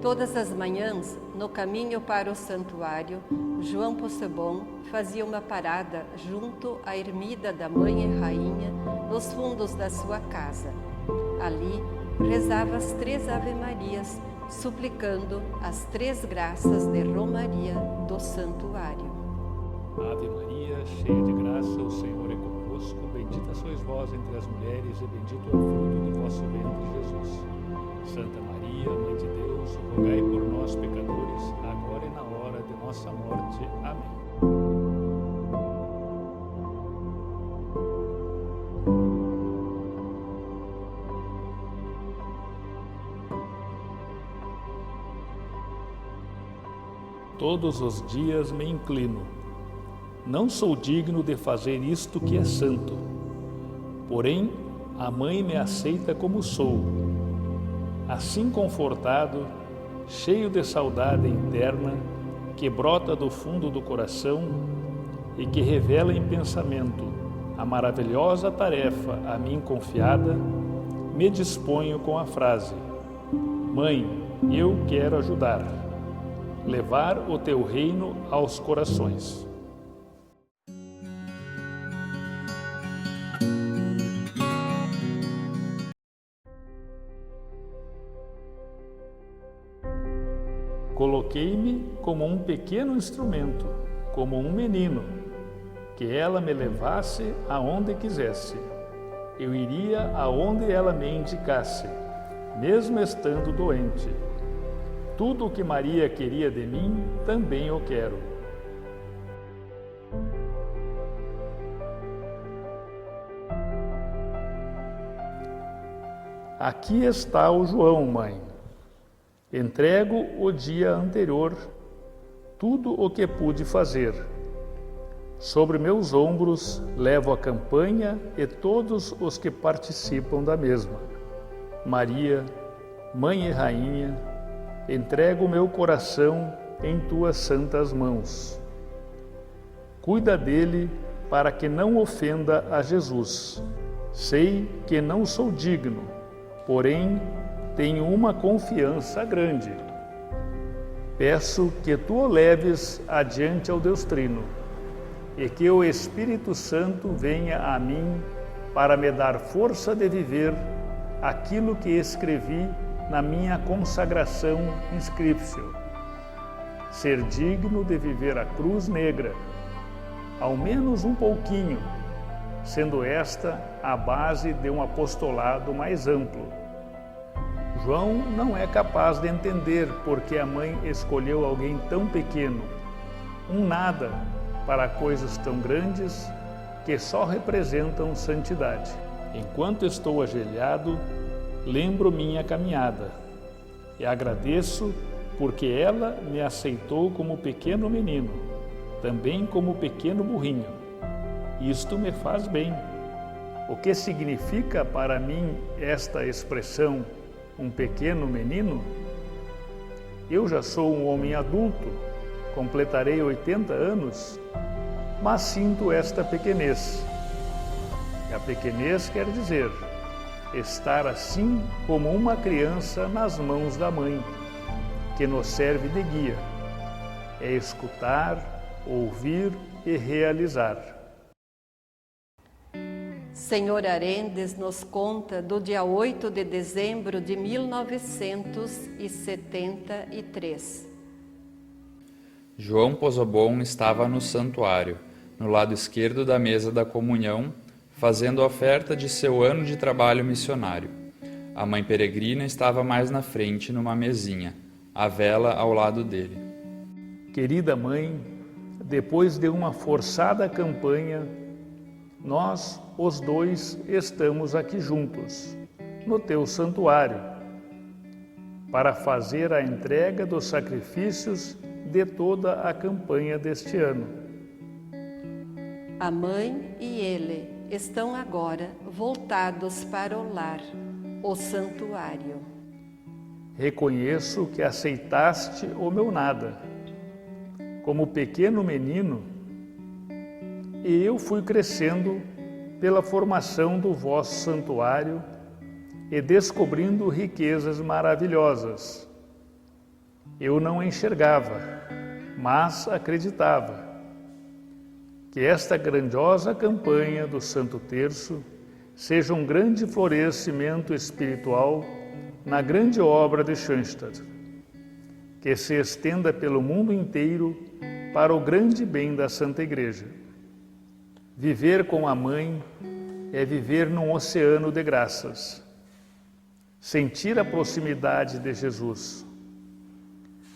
Todas as manhãs, no caminho para o santuário, João Possebon fazia uma parada junto à ermida da Mãe e Rainha, nos fundos da sua casa. Ali, rezava as 3 Ave-Marias, suplicando as 3 graças de romaria do santuário. Ave Maria, cheia de graça, o Senhor é convosco. Bendita sois vós entre as mulheres e bendito é o fruto do vosso ventre, Jesus. Santa Maria, Mãe de Deus, rogai por nós, pecadores, agora e na hora de nossa morte. Amém. Todos os dias me inclino. Não sou digno de fazer isto que é santo. Porém, a Mãe me aceita como sou. Assim confortado, cheio de saudade interna, que brota do fundo do coração e que revela em pensamento a maravilhosa tarefa a mim confiada, me disponho com a frase: Mãe, eu quero ajudar, levar o teu reino aos corações. Coloquei-me como um pequeno instrumento, como um menino, que ela me levasse aonde quisesse. Eu iria aonde ela me indicasse, mesmo estando doente. Tudo o que Maria queria de mim, também eu quero. Aqui está o João, mãe. Entrego o dia anterior tudo o que pude fazer. Sobre meus ombros levo a campanha e todos os que participam da mesma. Maria, Mãe e Rainha, entrego o meu coração em tuas santas mãos. Cuida dele para que não ofenda a Jesus. Sei que não sou digno, porém tenho uma confiança grande. Peço que tu o leves adiante ao Deus Trino e que o Espírito Santo venha a mim para me dar força de viver aquilo que escrevi na minha consagração inscriptio. Ser digno de viver a cruz negra, ao menos um pouquinho, sendo esta a base de um apostolado mais amplo. João não é capaz de entender por que a mãe escolheu alguém tão pequeno, um nada, para coisas tão grandes que só representam santidade. Enquanto estou ajoelhado, lembro minha caminhada e agradeço porque ela me aceitou como pequeno menino, também como pequeno burrinho. Isto me faz bem. O que significa para mim esta expressão, um pequeno menino? Eu já sou um homem adulto, completarei 80 anos, mas sinto esta pequenez. E a pequenez quer dizer estar assim como uma criança nas mãos da mãe, que nos serve de guia. É escutar, ouvir e realizar. Senhor Arendes nos conta do dia 8 de dezembro de 1973. João Possebon estava no santuário, no lado esquerdo da mesa da comunhão, fazendo a oferta de seu ano de trabalho missionário. A mãe peregrina estava mais na frente, numa mesinha, a vela ao lado dele. Querida mãe, depois de uma forçada campanha, nós, os dois, estamos aqui juntos, no teu santuário, para fazer a entrega dos sacrifícios de toda a campanha deste ano. A mãe e ele estão agora voltados para o lar, o santuário. Reconheço que aceitaste o meu nada. Como pequeno menino, e eu fui crescendo pela formação do vosso santuário e descobrindo riquezas maravilhosas. Eu não enxergava, mas acreditava que esta grandiosa campanha do Santo Terço seja um grande florescimento espiritual na grande obra de Schoenstatt, que se estenda pelo mundo inteiro para o grande bem da Santa Igreja. Viver com a Mãe é viver num oceano de graças, sentir a proximidade de Jesus.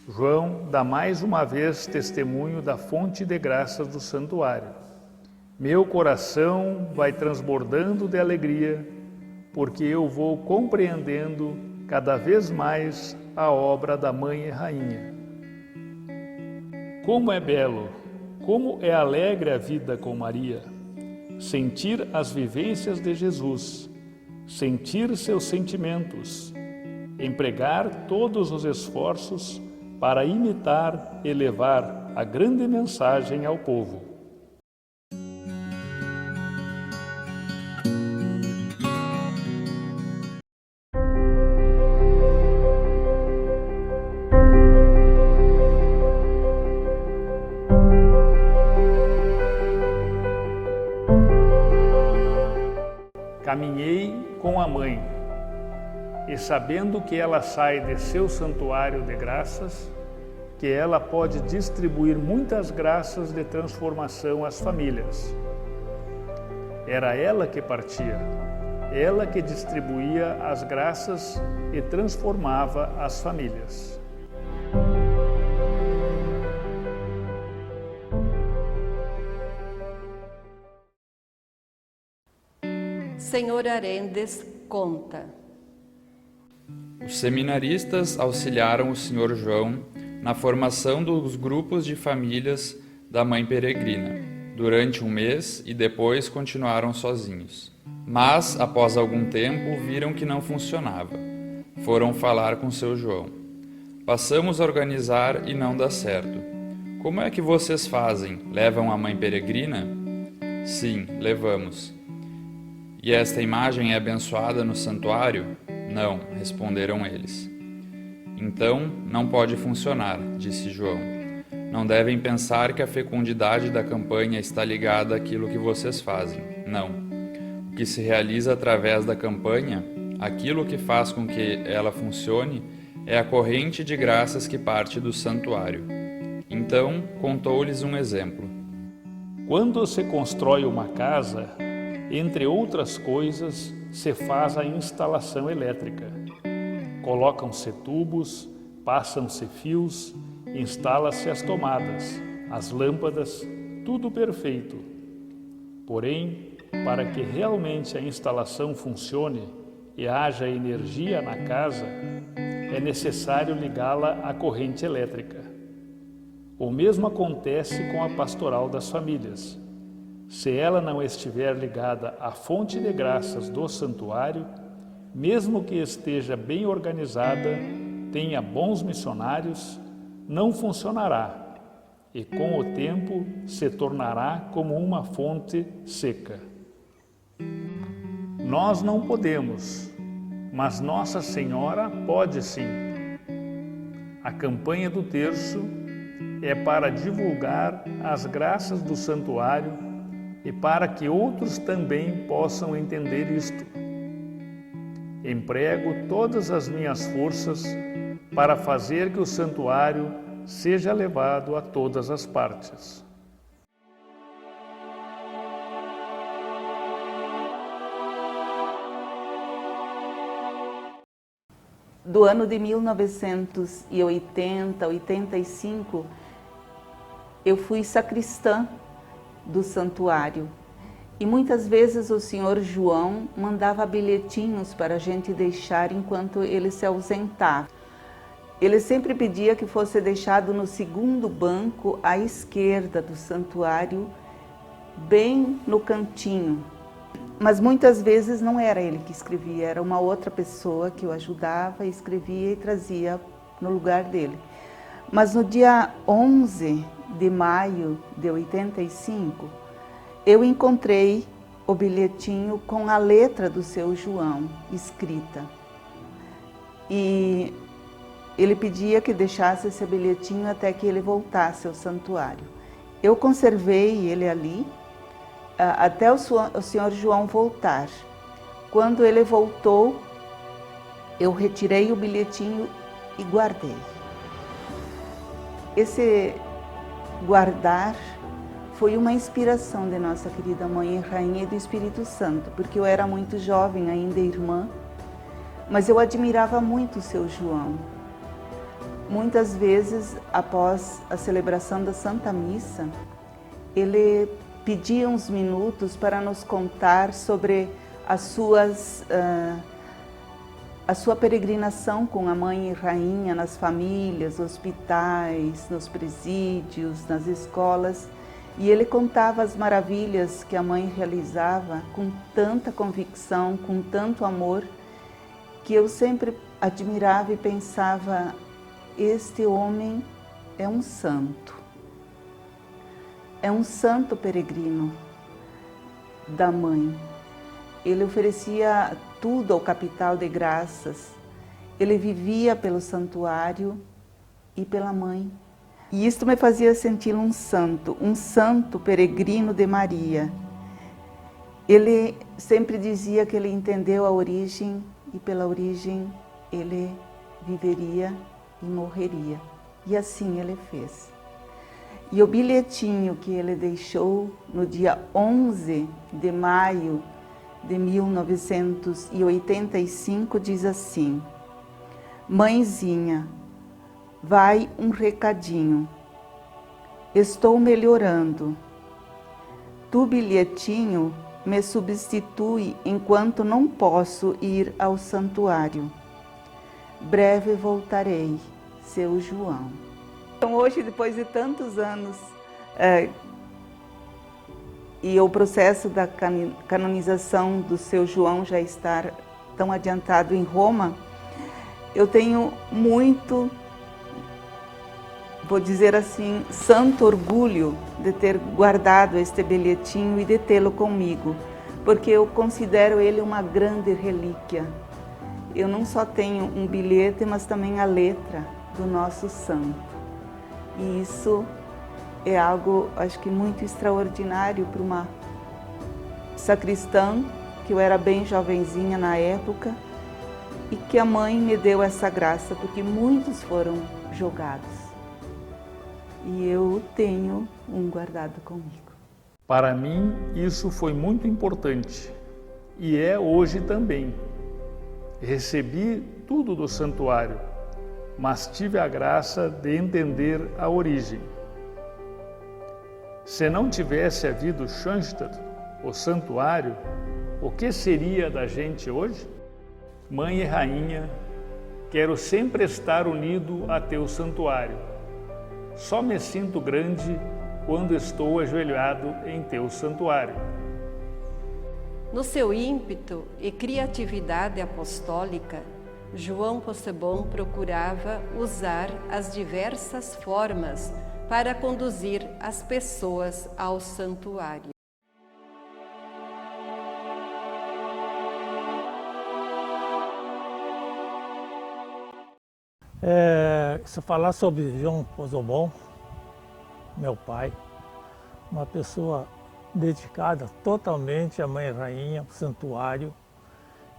João dá mais uma vez testemunho da fonte de graças do santuário. Meu coração vai transbordando de alegria, porque eu vou compreendendo cada vez mais a obra da Mãe e Rainha. Como é belo, como é alegre a vida com Maria, sentir as vivências de Jesus, sentir seus sentimentos, empregar todos os esforços para imitar e levar a grande mensagem ao povo. Caminhei com a Mãe, e sabendo que ela sai de seu santuário de graças, que ela pode distribuir muitas graças de transformação às famílias. Era ela que partia, ela que distribuía as graças e transformava as famílias. Senhor Arendes conta. Os seminaristas auxiliaram o Sr. João na formação dos grupos de famílias da Mãe Peregrina, durante um mês e depois continuaram sozinhos. Mas, após algum tempo, viram que não funcionava. Foram falar com seu João. Passamos a organizar e não dá certo. Como é que vocês fazem? Levam a Mãe Peregrina? Sim, levamos. E esta imagem é abençoada no santuário? Não, responderam eles. Então, não pode funcionar, disse João. Não devem pensar que a fecundidade da campanha está ligada àquilo que vocês fazem. Não. O que se realiza através da campanha, aquilo que faz com que ela funcione, é a corrente de graças que parte do santuário. Então, contou-lhes um exemplo. Quando se constrói uma casa, entre outras coisas, se faz a instalação elétrica. Colocam-se tubos, passam-se fios, instala-se as tomadas, as lâmpadas, tudo perfeito. Porém, para que realmente a instalação funcione e haja energia na casa, é necessário ligá-la à corrente elétrica. O mesmo acontece com a pastoral das famílias. Se ela não estiver ligada à fonte de graças do santuário, mesmo que esteja bem organizada, tenha bons missionários, não funcionará e com o tempo se tornará como uma fonte seca. Nós não podemos, mas Nossa Senhora pode sim. A campanha do terço é para divulgar as graças do santuário e para que outros também possam entender isto. Emprego todas as minhas forças para fazer que o santuário seja levado a todas as partes. Do ano de 1980, 85, eu fui sacristã do santuário. E muitas vezes o senhor João mandava bilhetinhos para a gente deixar enquanto ele se ausentava. Ele sempre pedia que fosse deixado no segundo banco à esquerda do santuário, bem no cantinho. Mas muitas vezes não era ele que escrevia, era uma outra pessoa que o ajudava, escrevia e trazia no lugar dele. Mas no dia 11 de maio de 85, eu encontrei o bilhetinho com a letra do seu João escrita. E ele pedia que deixasse esse bilhetinho até que ele voltasse ao santuário. Eu conservei ele ali até o senhor João voltar. Quando ele voltou, eu retirei o bilhetinho e guardei. Esse guardar foi uma inspiração de nossa querida Mãe e Rainha e do Espírito Santo, porque eu era muito jovem, ainda irmã, mas eu admirava muito o seu João. Muitas vezes, após a celebração da Santa Missa, ele pedia uns minutos para nos contar sobre a sua peregrinação com a Mãe e Rainha nas famílias, hospitais, nos presídios, nas escolas. E ele contava as maravilhas que a Mãe realizava com tanta convicção, com tanto amor, que eu sempre admirava e pensava, este homem é um santo peregrino da Mãe. Ele oferecia tudo ao capital de graças, ele vivia pelo santuário e pela Mãe. E isto me fazia sentir um santo peregrino de Maria. Ele sempre dizia que ele entendeu a origem e pela origem ele viveria e morreria. E assim ele fez. E o bilhetinho que ele deixou no dia 11 de maio de 1985 diz assim: Mãezinha, vai um recadinho. Estou melhorando. Tu, bilhetinho, me substitui enquanto não posso ir ao santuário. Breve voltarei, seu João. Então hoje, depois de tantos anos, e o processo da canonização do seu João já estar tão adiantado em Roma, eu tenho muito, vou dizer assim, santo orgulho de ter guardado este bilhetinho e de tê-lo comigo, porque eu considero ele uma grande relíquia. Eu não só tenho um bilhete, mas também a letra do nosso santo. E isso é algo, acho que muito extraordinário para uma sacristã, que eu era bem jovenzinha na época, e que a Mãe me deu essa graça, porque muitos foram jogados. E eu tenho um guardado comigo. Para mim, isso foi muito importante e é hoje também. Recebi tudo do santuário, mas tive a graça de entender a origem. Se não tivesse havido Schoenstatt, o santuário, o que seria da gente hoje? Mãe e Rainha, quero sempre estar unido a teu santuário. Só me sinto grande quando estou ajoelhado em teu santuário. No seu ímpeto e criatividade apostólica, João Possebon procurava usar as diversas formas para conduzir as pessoas ao santuário. Se falar sobre João Possebon, meu pai, uma pessoa dedicada totalmente à Mãe Rainha, ao santuário.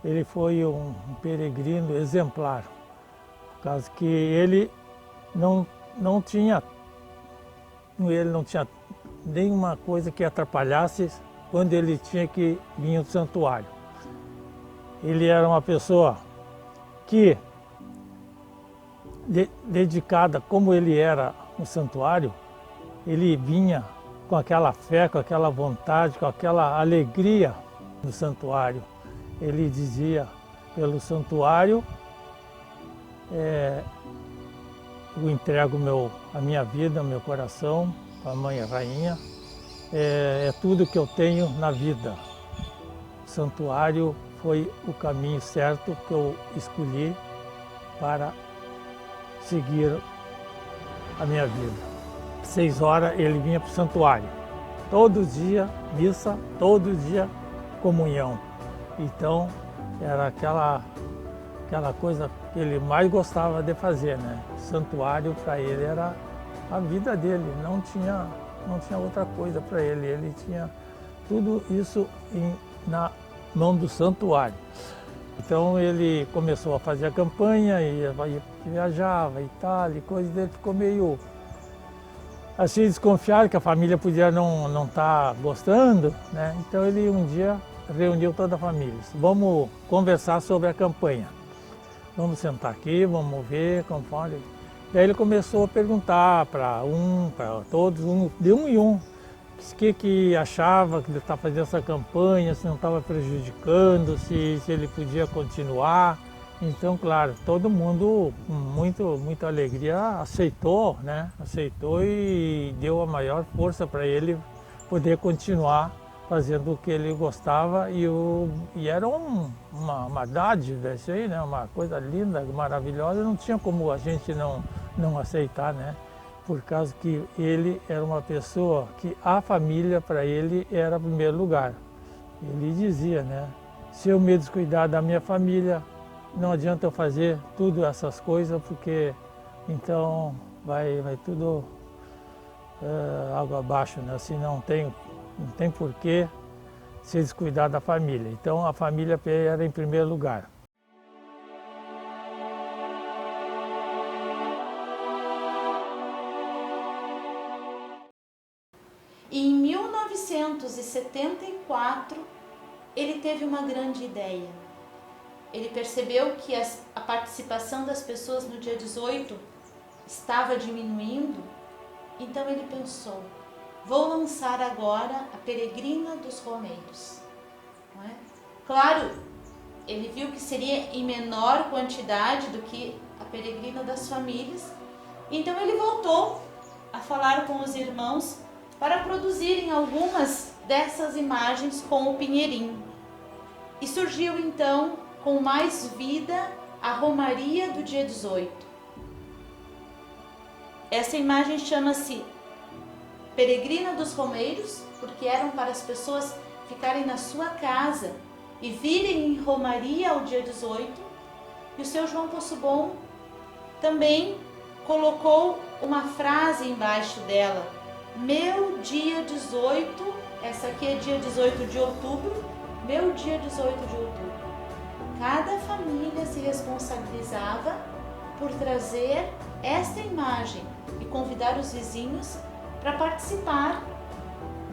Ele foi um peregrino exemplar, por causa que ele não tinha nenhuma coisa que atrapalhasse quando ele tinha que vir ao santuário. Ele era uma pessoa que, dedicada como ele era no santuário, ele vinha com aquela fé, com aquela vontade, com aquela alegria no santuário. Ele dizia, pelo santuário, eu entrego a minha vida, meu coração, a Mãe Rainha, é tudo que eu tenho na vida. O santuário foi o caminho certo que eu escolhi para seguir a minha vida. 6 horas ele vinha para o santuário. Todo dia missa, todo dia comunhão. Então era aquela coisa ele mais gostava de fazer, né? Santuário para ele era a vida dele, não tinha outra coisa para ele. Ele tinha tudo isso na mão do santuário. Então ele começou a fazer a campanha, viajava e tal, e coisa dele ficou meio assim desconfiado que a família podia não estar gostando, né? Então ele um dia reuniu toda a família. Vamos conversar sobre a campanha. Vamos sentar aqui, vamos ver conforme. Daí ele começou a perguntar para todos, de um em um, o que achava que ele estava fazendo essa campanha, se não estava prejudicando, se ele podia continuar. Então, claro, todo mundo com muita alegria aceitou, né? Aceitou e deu a maior força para ele poder continuar fazendo o que ele gostava e era uma dádiva isso aí, né? Uma coisa linda, maravilhosa, não tinha como a gente não aceitar, né? Por causa que ele era uma pessoa que a família para ele era o primeiro lugar. Ele dizia, né? Se eu me descuidar da minha família, não adianta eu fazer tudo essas coisas, porque então vai tudo água abaixo, né? Assim não tem porquê se descuidar da família. Então a família era em primeiro lugar. E em 1974 ele teve uma grande ideia. Ele percebeu que a participação das pessoas no dia 18 estava diminuindo, então ele pensou: vou lançar agora a Peregrina dos Romeiros. Não é? Claro, ele viu que seria em menor quantidade do que a Peregrina das Famílias, então ele voltou a falar com os irmãos para produzirem algumas dessas imagens com o Pinheirinho. E surgiu então com mais vida a Romaria do dia 18. Essa imagem chama-se Peregrina dos Romeiros, porque eram para as pessoas ficarem na sua casa e virem em Romaria ao dia 18. E o seu João Possebon também colocou uma frase embaixo dela: meu dia 18, essa aqui é dia 18 de outubro, meu dia 18 de outubro. Cada família se responsabilizava por trazer esta imagem e convidar os vizinhos para participar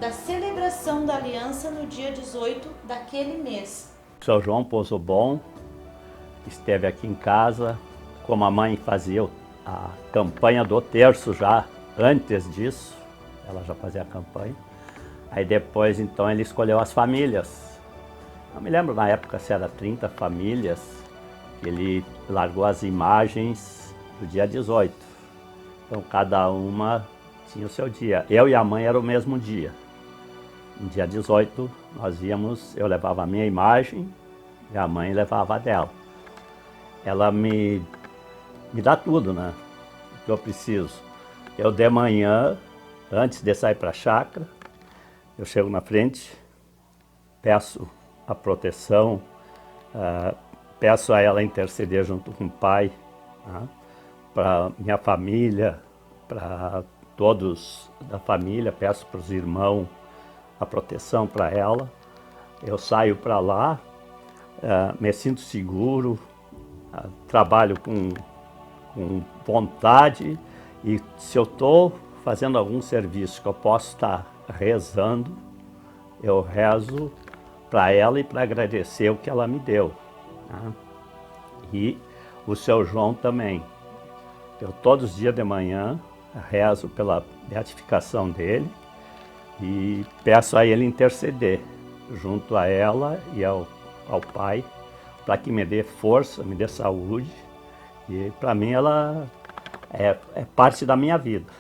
da celebração da aliança no dia 18 daquele mês. São João Possebon esteve aqui em casa, como a mãe fazia a campanha do terço já antes disso, ela já fazia a campanha. Aí depois então ele escolheu as famílias. Não me lembro na época se era 30 famílias, ele largou as imagens do dia 18. Então cada uma tinha o seu dia. Eu e a mãe era o mesmo dia. No dia 18 nós íamos, eu levava a minha imagem e a mãe levava a dela. Ela me dá tudo, né? O que eu preciso. Eu de manhã, antes de sair para a chácara, eu chego na frente, peço a proteção, peço a ela interceder junto com o pai, né, para minha família, para todos da família, peço para os irmãos a proteção para ela. Eu saio para lá, me sinto seguro, trabalho com vontade, e se eu estou fazendo algum serviço que eu posso estar rezando, eu rezo para ela e para agradecer o que ela me deu, né? E o seu João também. Eu todos os dias de manhã rezo pela beatificação dele e peço a ele interceder junto a ela e ao pai, para que me dê força, me dê saúde. E para mim ela é parte da minha vida.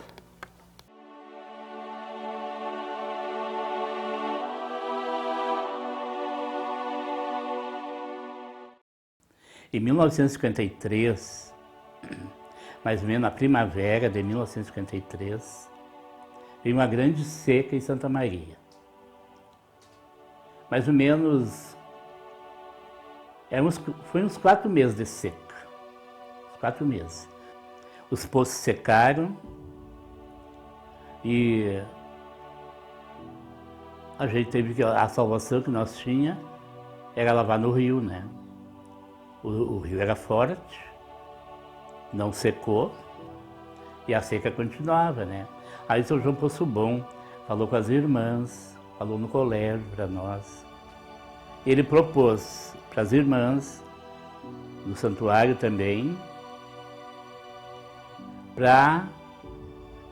Em 1953, mais ou menos na primavera de 1953, veio uma grande seca em Santa Maria. Mais ou menos, foi uns 4 meses de seca. 4 meses. Os poços secaram e a gente teve que, a salvação que nós tinha era lavar no rio, né? O rio era forte, não secou e a seca continuava, né? Aí São João Poço Bom falou com as irmãs, falou no colégio para nós. Ele propôs para as irmãs, no santuário também, para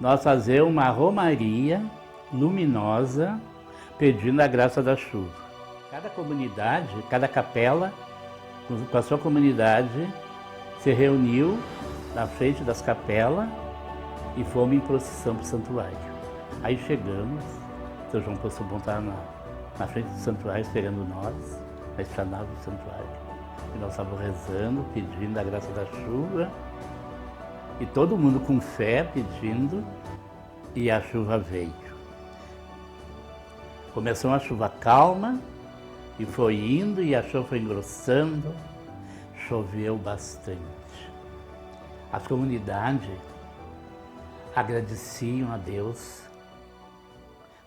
nós fazer uma romaria luminosa pedindo a graça da chuva. Cada comunidade, cada capela, com a sua comunidade, se reuniu na frente das capelas e fomos em procissão para o santuário. Aí chegamos, São João Poço Bom estava na frente do santuário esperando nós, na esplanada do santuário. E nós estávamos rezando, pedindo a graça da chuva, e todo mundo com fé pedindo, e a chuva veio. Começou uma chuva calma, e foi indo, e a chuva foi engrossando, choveu bastante. As comunidades agradeciam a Deus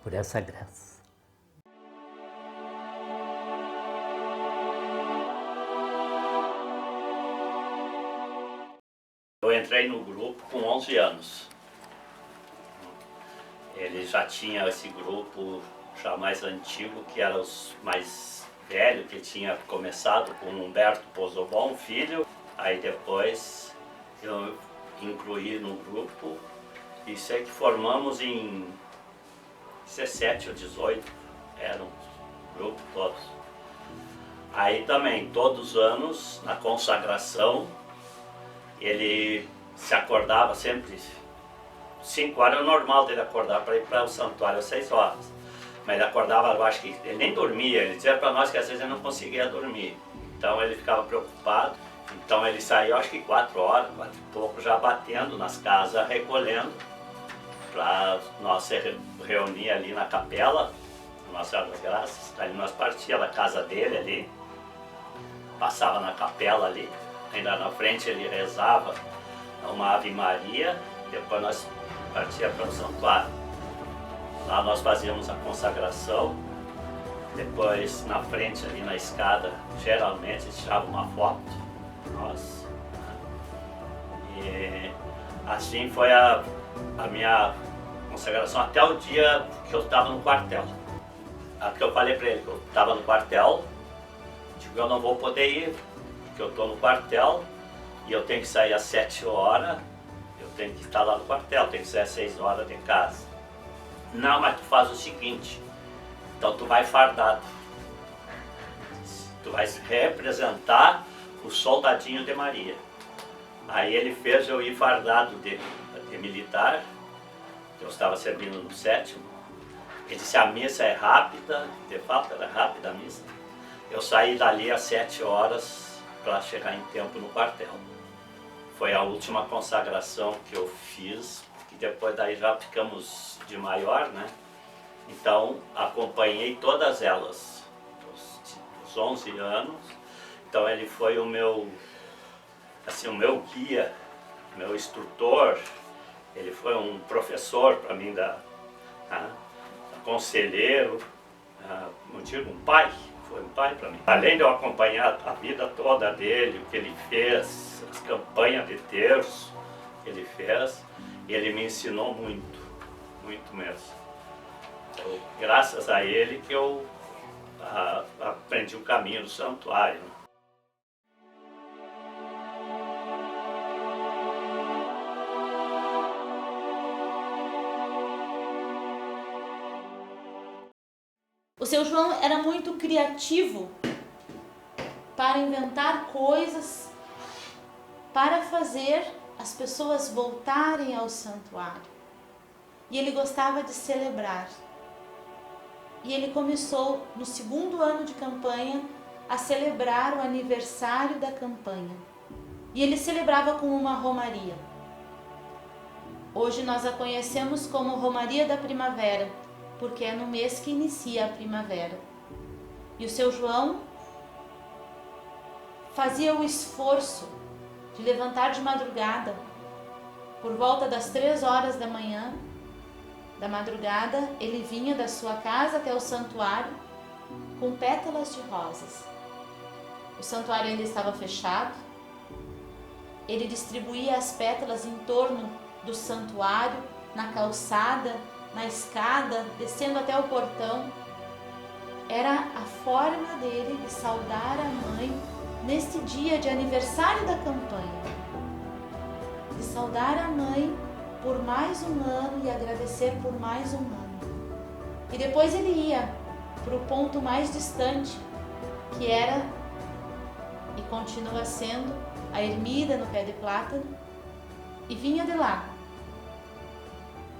por essa graça. Eu entrei no grupo com 11 anos. Ele já tinha esse grupo já mais antigo, que era os mais velhos, que tinha começado com Humberto Pozobon, filho. Aí depois eu incluí no grupo e sei que formamos em 17 ou 18, eram o grupo todos. Aí também, todos os anos, na consagração, ele se acordava sempre 5 horas, é normal dele acordar para ir para o santuário às 6 horas. Mas ele acordava, eu acho que ele nem dormia, ele dizia para nós que às vezes ele não conseguia dormir. Então ele ficava preocupado. Então ele saiu, acho que 4 horas, 4 e pouco, já batendo nas casas, recolhendo, para nós se reunir ali na capela, Nossa Senhora das Graças. Ali nós partíamos da casa dele ali, passava na capela ali, ainda na frente ele rezava uma Ave Maria, depois nós partíamos para o santuário. Lá nós fazíamos a consagração, depois na frente ali na escada, geralmente tirava uma foto, nós. E assim foi a minha consagração até o dia que eu estava no quartel. Até que eu falei para ele que eu estava no quartel, digo, eu não vou poder ir, porque eu estou no quartel e eu tenho que sair às 7 horas, eu tenho que estar lá no quartel, tenho que sair às 6 horas de casa. Não, mas tu faz o seguinte, então tu vai fardado, tu vai representar o soldadinho de Maria. Aí ele fez eu ir fardado de militar, eu estava servindo no 7º. Ele disse, a missa é rápida, de fato era rápida a missa. Eu saí dali às 7 horas para chegar em tempo no quartel. Foi a última consagração que eu fiz, e depois daí já ficamos de maior, né? Então acompanhei todas elas, os 11 anos. Então ele foi o meu, assim, o meu guia, meu instrutor. Ele foi um professor para mim, conselheiro, não digo um pai, foi um pai para mim. Além de eu acompanhar a vida toda dele, o que ele fez, as campanhas de terço que ele fez, ele me ensinou muito, muito mesmo. Então, graças a ele que eu aprendi o caminho do santuário. O seu João era muito criativo para inventar coisas, para fazer as pessoas voltarem ao santuário. E ele gostava de celebrar. E ele começou, no 2º ano de campanha, a celebrar o aniversário da campanha. E ele celebrava com uma romaria. Hoje nós a conhecemos como Romaria da Primavera, porque é no mês que inicia a primavera. E o seu João fazia o esforço de levantar de madrugada, por volta das 3 horas da manhã, da madrugada, ele vinha da sua casa até o santuário com pétalas de rosas. O santuário ainda estava fechado. Ele distribuía as pétalas em torno do santuário, na calçada, na escada, descendo até o portão. Era a forma dele de saudar a mãe neste dia de aniversário da campanha. De saudar a mãe por mais um ano e agradecer por mais um ano. E depois ele ia para o ponto mais distante, que era e continua sendo a ermida no pé de plátano, e vinha de lá,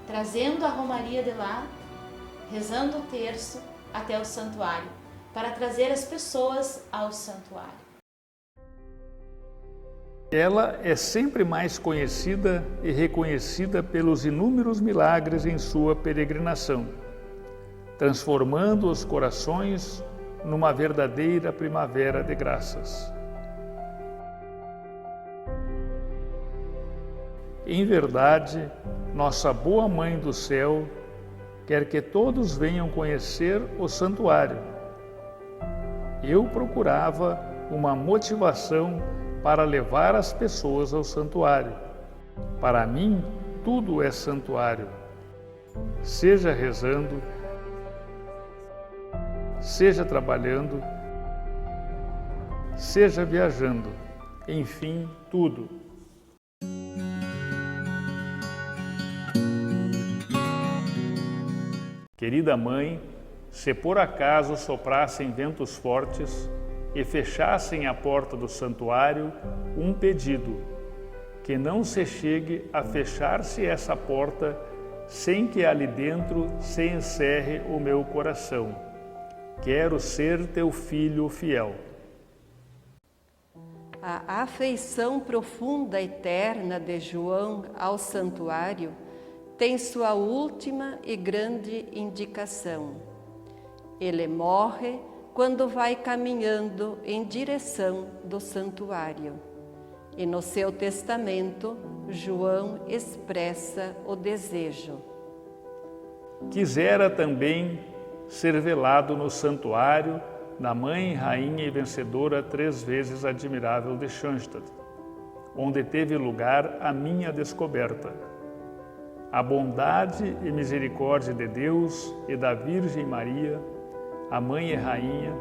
trazendo a romaria de lá, rezando o terço até o santuário, para trazer as pessoas ao santuário. Ela é sempre mais conhecida e reconhecida pelos inúmeros milagres em sua peregrinação, transformando os corações numa verdadeira primavera de graças. Em verdade, nossa boa Mãe do Céu quer que todos venham conhecer o santuário. Eu procurava uma motivação para levar as pessoas ao santuário. Para mim, tudo é santuário. Seja rezando, seja trabalhando, seja viajando, enfim, tudo. Querida Mãe, se por acaso soprassem ventos fortes e fechassem a porta do santuário, um pedido: que não se chegue a fechar-se essa porta sem que ali dentro se encerre o meu coração. Quero ser teu filho fiel. A afeição profunda e eterna de João ao santuário tem sua última e grande indicação. Ele morre quando vai caminhando em direção do santuário. E no seu testamento, João expressa o desejo: quisera também ser velado no santuário da Mãe, Rainha e Vencedora 3 vezes admirável de Schoenstatt, onde teve lugar a minha descoberta. A bondade e misericórdia de Deus e da Virgem Maria, a Mãe e Rainha,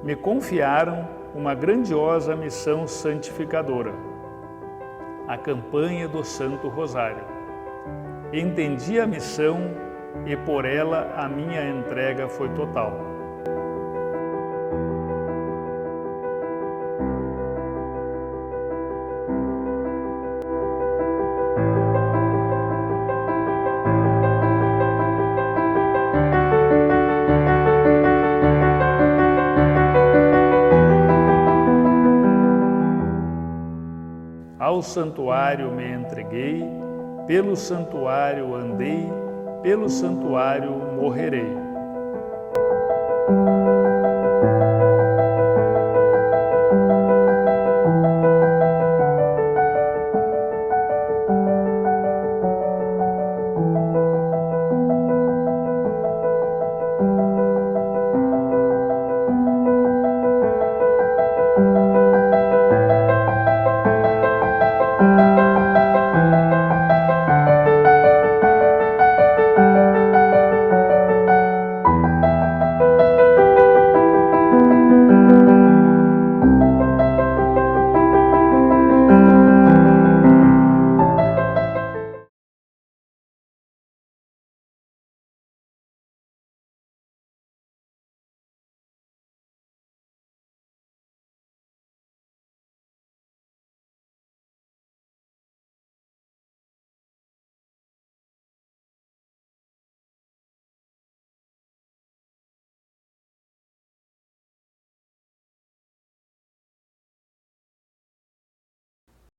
me confiaram uma grandiosa missão santificadora, a campanha do Santo Rosário. Entendi a missão e por ela a minha entrega foi total. Ao santuário me entreguei, pelo santuário andei, pelo santuário morrerei.